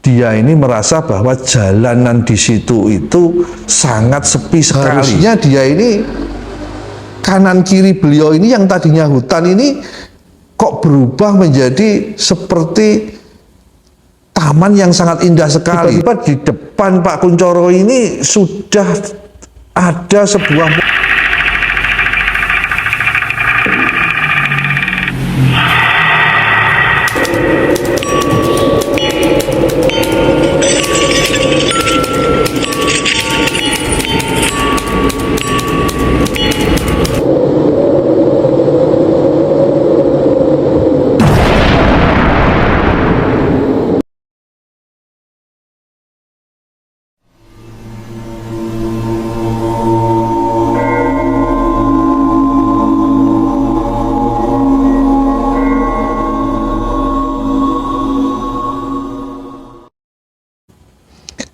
dia ini merasa bahwa jalanan di situ itu sangat sepi sekali. Harusnya dia ini kanan kiri beliau ini yang tadinya hutan ini kok berubah menjadi seperti taman yang sangat indah sekali. Tiba-tiba di depan Pak Kunchoro ini sudah ada sebuah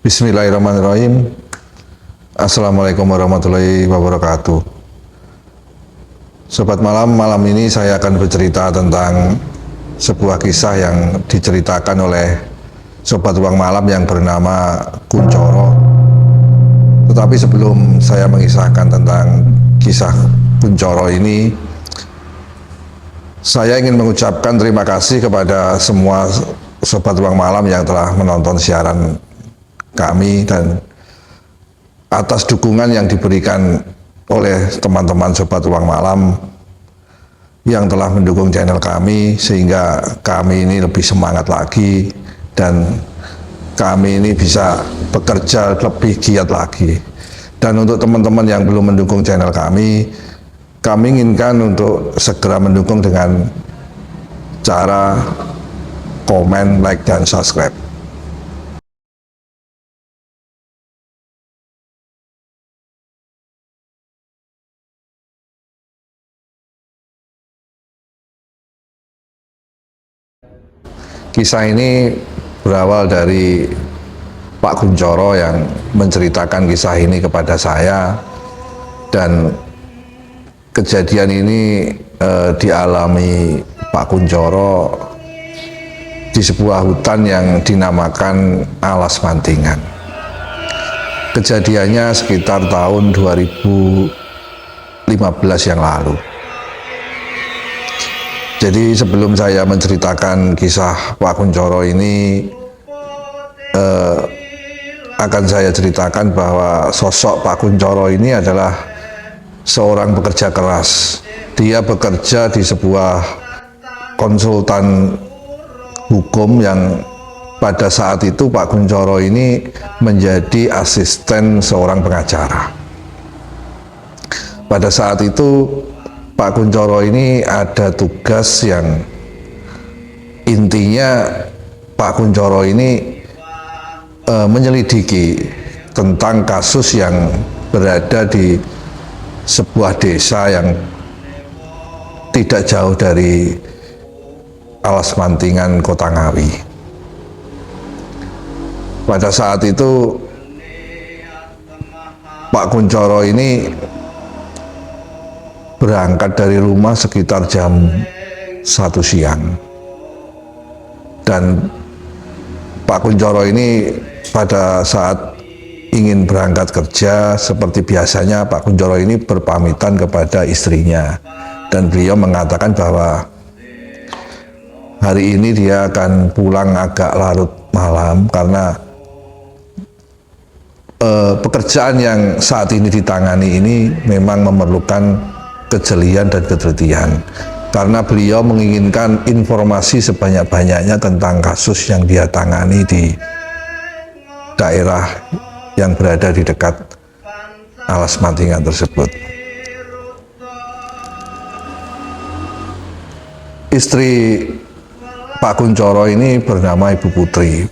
Bismillahirrahmanirrahim. Assalamualaikum warahmatullahi wabarakatuh. Sobat Malam, malam ini saya akan bercerita tentang sebuah kisah yang diceritakan oleh Sobat Ruang Malam yang bernama Kunchoro. Tetapi sebelum saya mengisahkan tentang kisah Kunchoro ini, saya ingin mengucapkan terima kasih kepada semua Sobat Ruang Malam yang telah menonton siaran kami dan atas dukungan yang diberikan oleh teman-teman Sobat Ruang Malam yang telah mendukung channel kami sehingga kami ini lebih semangat lagi dan kami ini bisa bekerja lebih giat lagi. Dan untuk teman-teman yang belum mendukung channel kami inginkan untuk segera mendukung dengan cara komen, like, dan subscribe. Kisah ini berawal dari Pak Kunchoro yang menceritakan kisah ini kepada saya, dan kejadian ini dialami Pak Kunchoro di sebuah hutan yang dinamakan Alas Mantingan. Kejadiannya sekitar tahun 2015 yang lalu. Jadi sebelum saya menceritakan kisah Pak Kunchoro ini, akan saya ceritakan bahwa sosok Pak Kunchoro ini adalah seorang pekerja keras. Dia bekerja di sebuah konsultan hukum yang pada saat itu Pak Kunchoro ini menjadi asisten seorang pengacara. Pada saat itu Pak Kunchoro ini ada tugas yang intinya Pak Kunchoro ini menyelidiki tentang kasus yang berada di sebuah desa yang tidak jauh dari Alas Mantingan, Kota Ngawi. Pada saat itu Pak Kunchoro ini berangkat dari rumah sekitar jam 1 siang, dan Pak Kunchoro ini pada saat ingin berangkat kerja seperti biasanya Pak Kunchoro ini berpamitan kepada istrinya, dan beliau mengatakan bahwa hari ini dia akan pulang agak larut malam karena pekerjaan yang saat ini ditangani ini memang memerlukan kejelian dan ketelitian, karena beliau menginginkan informasi sebanyak-banyaknya tentang kasus yang dia tangani di daerah yang berada di dekat Alas Mantingan tersebut. Istri Pak Kunchoro ini bernama Ibu Putri.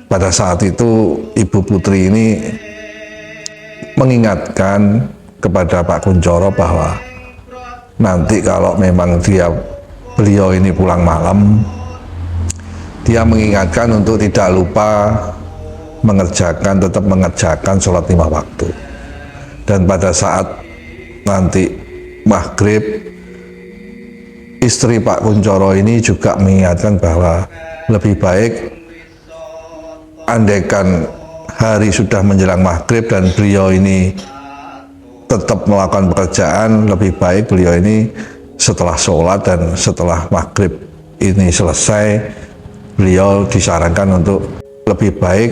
Pada saat itu Ibu Putri ini mengingatkan kepada Pak Kunchoro bahwa nanti kalau memang beliau ini pulang malam, dia mengingatkan untuk tidak lupa tetap mengerjakan sholat 5 waktu. Dan pada saat nanti maghrib, istri Pak Kunchoro ini juga mengingatkan bahwa lebih baik andaikan hari sudah menjelang maghrib dan beliau ini tetap melakukan pekerjaan, lebih baik beliau ini setelah sholat dan setelah maghrib ini selesai, beliau disarankan untuk lebih baik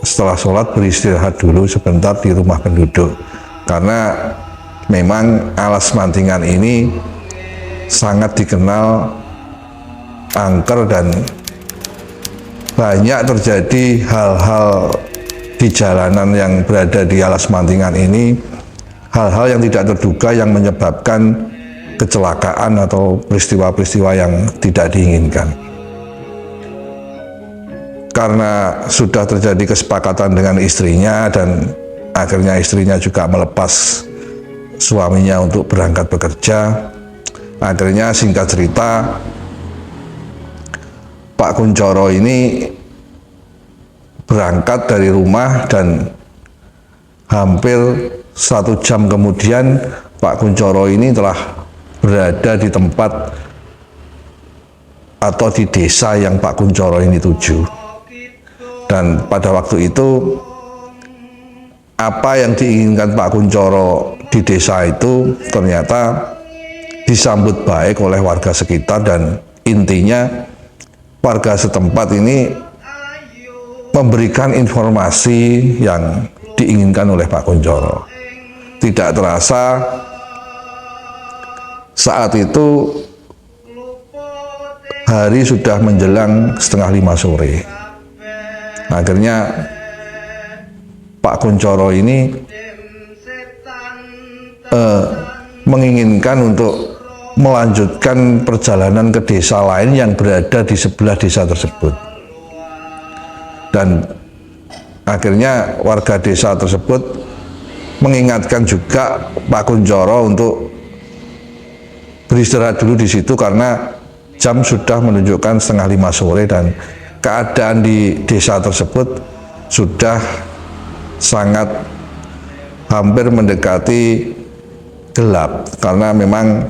setelah sholat beristirahat dulu sebentar di rumah penduduk, karena memang Alas Mantingan ini sangat dikenal angker dan banyak terjadi hal-hal di jalanan yang berada di Alas Mantingan ini, hal-hal yang tidak terduga yang menyebabkan kecelakaan atau peristiwa-peristiwa yang tidak diinginkan. Karena sudah terjadi kesepakatan dengan istrinya dan akhirnya istrinya juga melepas suaminya untuk berangkat bekerja, akhirnya singkat cerita Pak Kunchoro ini berangkat dari rumah dan hampir 1 jam kemudian Pak Kunchoro ini telah berada di tempat atau di desa yang Pak Kunchoro ini tuju. Dan pada waktu itu apa yang diinginkan Pak Kunchoro di desa itu ternyata disambut baik oleh warga sekitar, dan intinya warga setempat ini memberikan informasi yang diinginkan oleh Pak Kunchoro. Tidak terasa saat itu hari sudah menjelang 4:30 sore. Akhirnya Pak Kunchoro ini menginginkan untuk melanjutkan perjalanan ke desa lain yang berada di sebelah desa tersebut. Dan akhirnya warga desa tersebut mengingatkan juga Pak Kunchoro untuk beristirahat dulu di situ karena jam sudah menunjukkan 4:30 sore dan keadaan di desa tersebut sudah sangat hampir mendekati gelap karena memang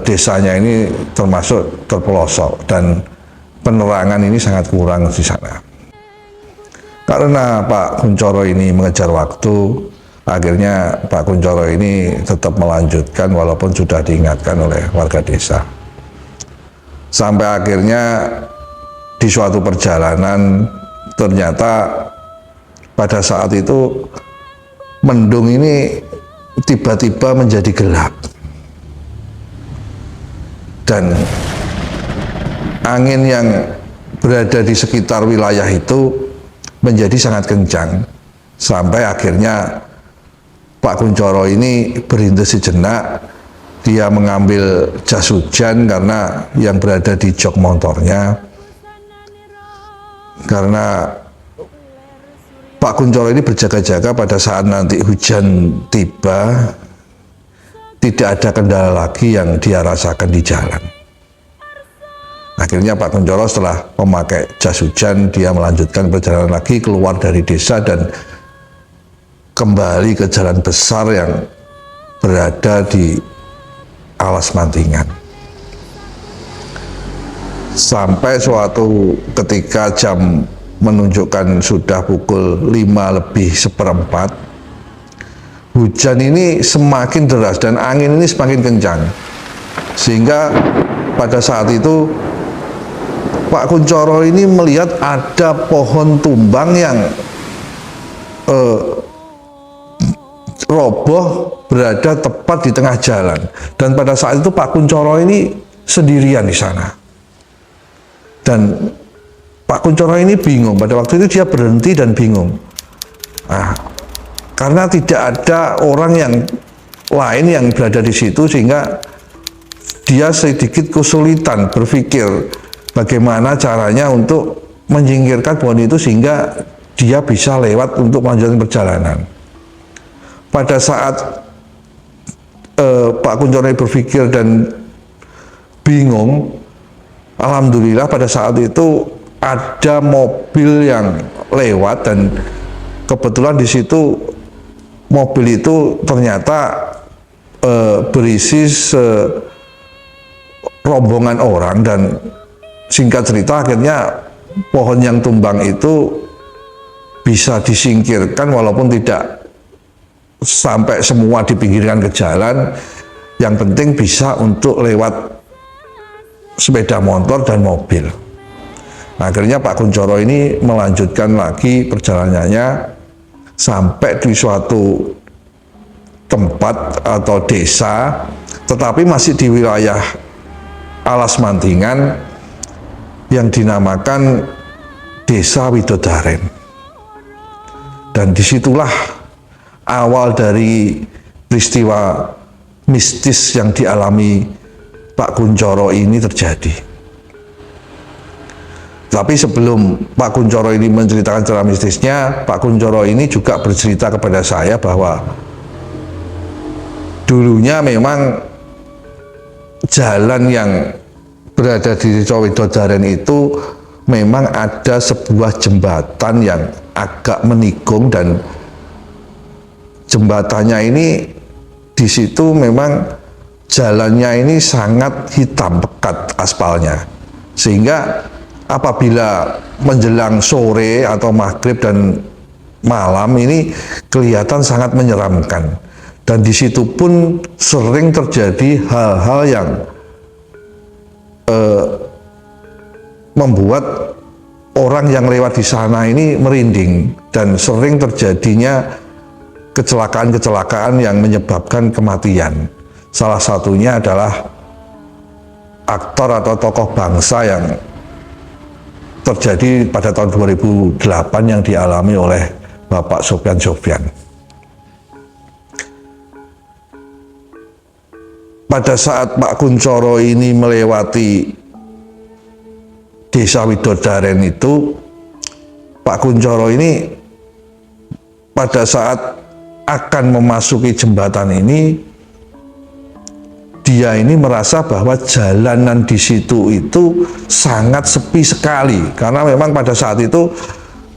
desanya ini termasuk terpelosok dan penerangan ini sangat kurang di sana. Karena Pak Kunchoro ini mengejar waktu, akhirnya Pak Kunchoro ini tetap melanjutkan walaupun sudah diingatkan oleh warga desa. Sampai akhirnya di suatu perjalanan ternyata pada saat itu mendung ini tiba-tiba menjadi gelap. Dan angin yang berada di sekitar wilayah itu menjadi sangat kencang sampai akhirnya Pak Kunchoro ini berhenti sejenak. Dia mengambil jas hujan karena yang berada di jok motornya, karena Pak Kunchoro ini berjaga-jaga pada saat nanti hujan tiba tidak ada kendala lagi yang dia rasakan di jalan. Akhirnya Pak Kunchoro setelah memakai jas hujan, dia melanjutkan perjalanan lagi keluar dari desa dan kembali ke jalan besar yang berada di Alas Mantingan. Sampai suatu ketika jam menunjukkan sudah pukul 5:05, hujan ini semakin deras dan angin ini semakin kencang, sehingga pada saat itu Pak Kunchoro ini melihat ada pohon tumbang yang roboh berada tepat di tengah jalan, dan pada saat itu Pak Kunchoro ini sendirian di sana. Dan Pak Kunchoro ini bingung, pada waktu itu dia berhenti dan bingung. Karena tidak ada orang yang lain yang berada di situ, sehingga dia sedikit kesulitan berpikir bagaimana caranya untuk menyingkirkan pohon itu sehingga dia bisa lewat untuk melanjutkan perjalanan. Pada saat Pak Kunchoro berpikir dan bingung, alhamdulillah pada saat itu ada mobil yang lewat dan kebetulan di situ mobil itu ternyata berisi rombongan orang, dan singkat cerita akhirnya pohon yang tumbang itu bisa disingkirkan walaupun tidak sampai semua dipinggirkan ke jalan, yang penting bisa untuk lewat sepeda motor dan mobil. Nah, akhirnya Pak Kunchoro ini melanjutkan lagi perjalanannya sampai di suatu tempat atau desa, tetapi masih di wilayah Alas Mantingan yang dinamakan Desa Widodaren. Dan disitulah awal dari peristiwa mistis yang dialami Pak Kunchoro ini terjadi. Tapi sebelum Pak Kunchoro ini menceritakan secara mistisnya, Pak Kunchoro ini juga bercerita kepada saya bahwa dulunya memang jalan yang berada di Desa Widodaren itu memang ada sebuah jembatan yang agak menikung, dan jembatannya ini di situ memang jalannya ini sangat hitam pekat aspalnya, sehingga apabila menjelang sore atau maghrib dan malam ini kelihatan sangat menyeramkan. Dan di situ pun sering terjadi hal-hal yang membuat orang yang lewat di sana ini merinding, dan sering terjadinya kecelakaan-kecelakaan yang menyebabkan kematian. Salah satunya adalah aktor atau tokoh bangsa yang terjadi pada tahun 2008 yang dialami oleh Bapak Sofyan Sofyan. Pada saat Pak Kunchoro ini melewati Desa Widodaren itu, Pak Kunchoro ini pada saat akan memasuki jembatan ini, dia ini merasa bahwa jalanan di situ itu sangat sepi sekali, karena memang pada saat itu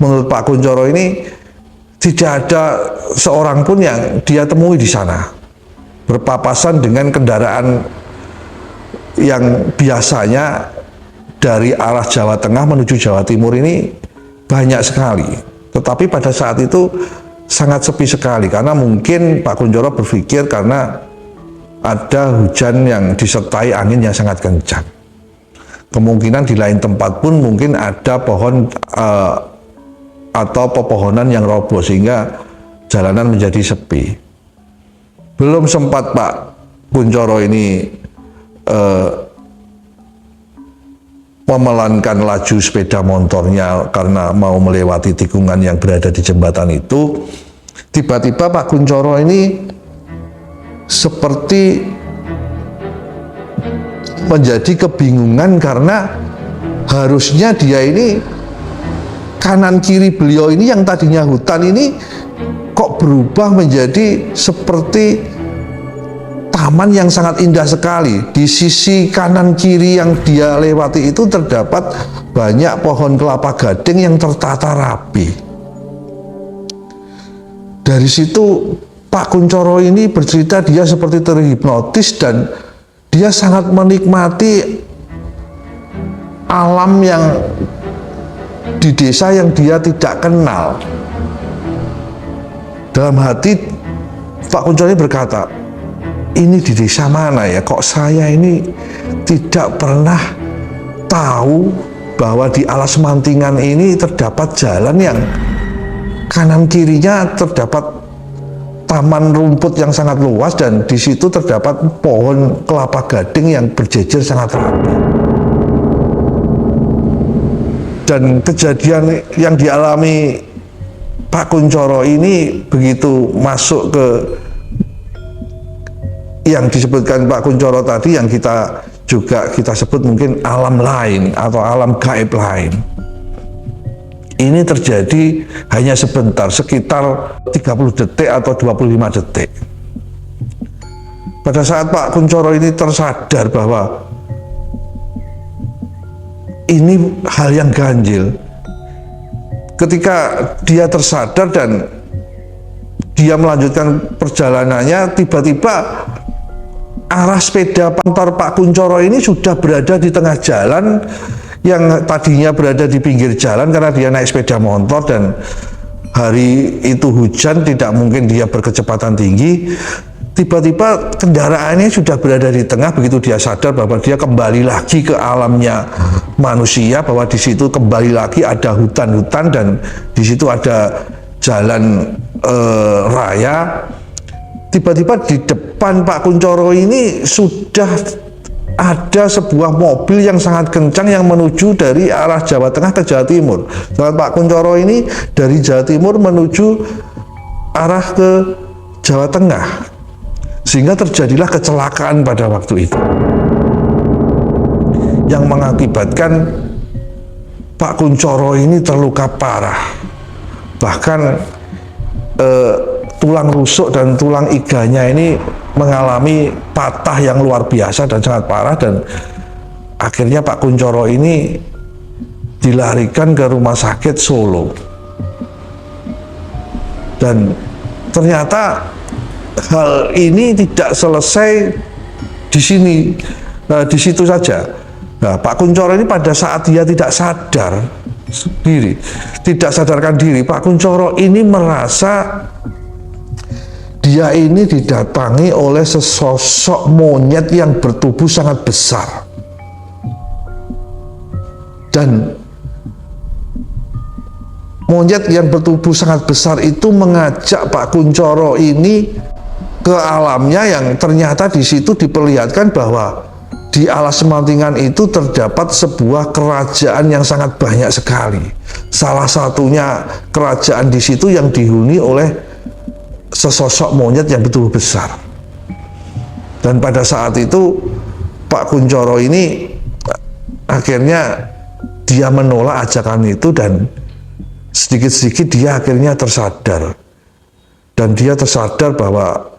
menurut Pak Kunchoro ini tidak ada seorang pun yang dia temui di sana, berpapasan dengan kendaraan yang biasanya dari arah Jawa Tengah menuju Jawa Timur ini banyak sekali, tetapi pada saat itu sangat sepi sekali, karena mungkin Pak Kunchoro berpikir karena ada hujan yang disertai angin yang sangat kencang. Kemungkinan di lain tempat pun mungkin ada pohon atau pepohonan yang roboh sehingga jalanan menjadi sepi. Belum sempat Pak Kunchoro ini memelankan laju sepeda motornya karena mau melewati tikungan yang berada di jembatan itu, tiba-tiba Pak Kunchoro ini seperti menjadi kebingungan, karena harusnya dia ini kanan kiri beliau ini yang tadinya hutan ini kok berubah menjadi seperti taman yang sangat indah sekali. Di sisi kanan kiri yang dia lewati itu terdapat banyak pohon kelapa gading yang tertata rapi. Dari situ Pak Kunchoro ini bercerita dia seperti terhipnotis dan dia sangat menikmati alam yang di desa yang dia tidak kenal. Dalam hati Pak Kunchoro ini berkata, ini di desa mana ya, kok saya ini tidak pernah tahu bahwa di Alas Mantingan ini terdapat jalan yang kanan kirinya terdapat taman rumput yang sangat luas, dan di situ terdapat pohon kelapa gading yang berjejer sangat rapi. Dan kejadian yang dialami Pak Kunchoro ini begitu masuk ke yang disebutkan Pak Kunchoro tadi, yang kita sebut mungkin alam lain atau alam gaib lain. Ini terjadi hanya sebentar, sekitar 30 detik atau 25 detik. Pada saat Pak Kunchoro ini tersadar bahwa ini hal yang ganjil, ketika dia tersadar dan dia melanjutkan perjalanannya, tiba-tiba arah sepeda motor Pak Kunchoro ini sudah berada di tengah jalan, yang tadinya berada di pinggir jalan karena dia naik sepeda motor, dan hari itu hujan, tidak mungkin dia berkecepatan tinggi. Tiba-tiba kendaraannya sudah berada di tengah, begitu dia sadar bahwa dia kembali lagi ke alamnya manusia, bahwa di situ kembali lagi ada hutan-hutan dan di situ ada jalan raya. Tiba-tiba di depan Pak Kunchoro ini sudah ada sebuah mobil yang sangat kencang yang menuju dari arah Jawa Tengah ke Jawa Timur. Dan Pak Kunchoro ini dari Jawa Timur menuju arah ke Jawa Tengah. Sehingga terjadilah kecelakaan pada waktu itu yang mengakibatkan Pak Kunchoro ini terluka parah. Bahkan tulang rusuk dan tulang iganya ini mengalami patah yang luar biasa dan sangat parah, dan akhirnya Pak Kunchoro ini dilarikan ke rumah sakit Solo. Dan ternyata hal ini tidak selesai di sini, di situ saja. Nah, Pak Kunchoro ini pada saat dia tidak sadar diri, tidak sadarkan diri, Pak Kunchoro ini merasa dia ini didatangi oleh sesosok monyet yang bertubuh sangat besar. Dan monyet yang bertubuh sangat besar itu mengajak Pak Kunchoro ini ke alamnya, yang ternyata di situ diperlihatkan bahwa di alas Semantingan itu terdapat sebuah kerajaan yang sangat banyak sekali. Salah satunya kerajaan di situ yang dihuni oleh sesosok monyet yang betul besar. Dan pada saat itu Pak Kunchoro ini akhirnya dia menolak ajakan itu, dan sedikit-sedikit dia akhirnya tersadar. Dan dia tersadar bahwa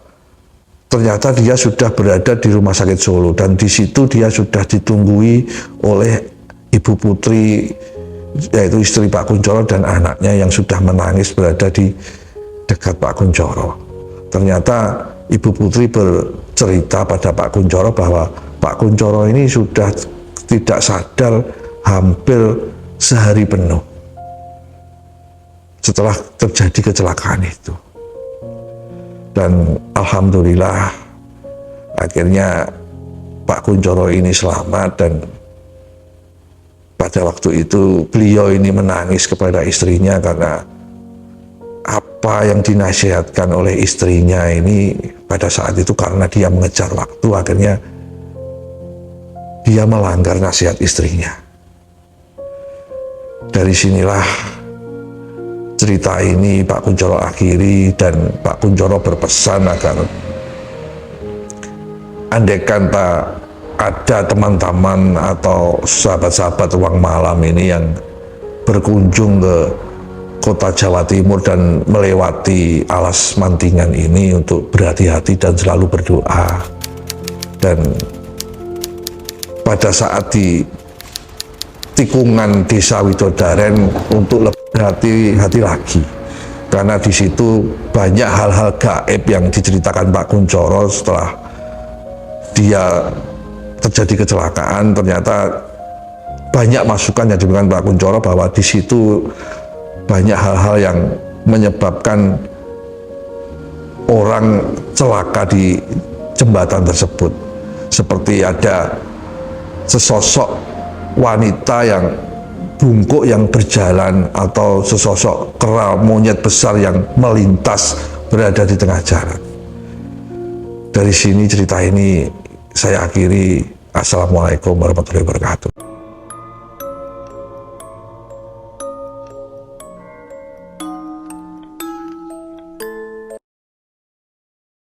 ternyata dia sudah berada di rumah sakit Solo, dan di situ dia sudah ditunggui oleh Ibu Putri, yaitu istri Pak Kunchoro, dan anaknya yang sudah menangis berada di dekat Pak Kunchoro. Ternyata Ibu Putri bercerita pada Pak Kunchoro bahwa Pak Kunchoro ini sudah tidak sadar hampir sehari penuh setelah terjadi kecelakaan itu. Dan alhamdulillah akhirnya Pak Kunchoro ini selamat, dan pada waktu itu beliau ini menangis kepada istrinya karena apa yang dinasihatkan oleh istrinya ini pada saat itu, karena dia mengejar waktu, akhirnya dia melanggar nasihat istrinya. Dari sinilah cerita ini Pak Kunchoro akhiri, dan Pak Kunchoro berpesan agar andaikan ada teman-teman atau sahabat-sahabat ruang malam ini yang berkunjung ke kota Jawa Timur dan melewati alas Mantingan ini, untuk berhati-hati dan selalu berdoa. Dan pada saat di tikungan Desa Widodaren untuk lebih hati-hati lagi, karena di situ banyak hal-hal gaib yang diceritakan Pak Kunchoro setelah dia terjadi kecelakaan. Ternyata banyak masukan yang diberikan Pak Kunchoro bahwa di situ banyak hal-hal yang menyebabkan orang celaka di jembatan tersebut, seperti ada sesosok wanita yang bungkuk yang berjalan, atau sesosok kera monyet besar yang melintas berada di tengah jalan. Dari sini cerita ini saya akhiri. Assalamualaikum warahmatullahi wabarakatuh.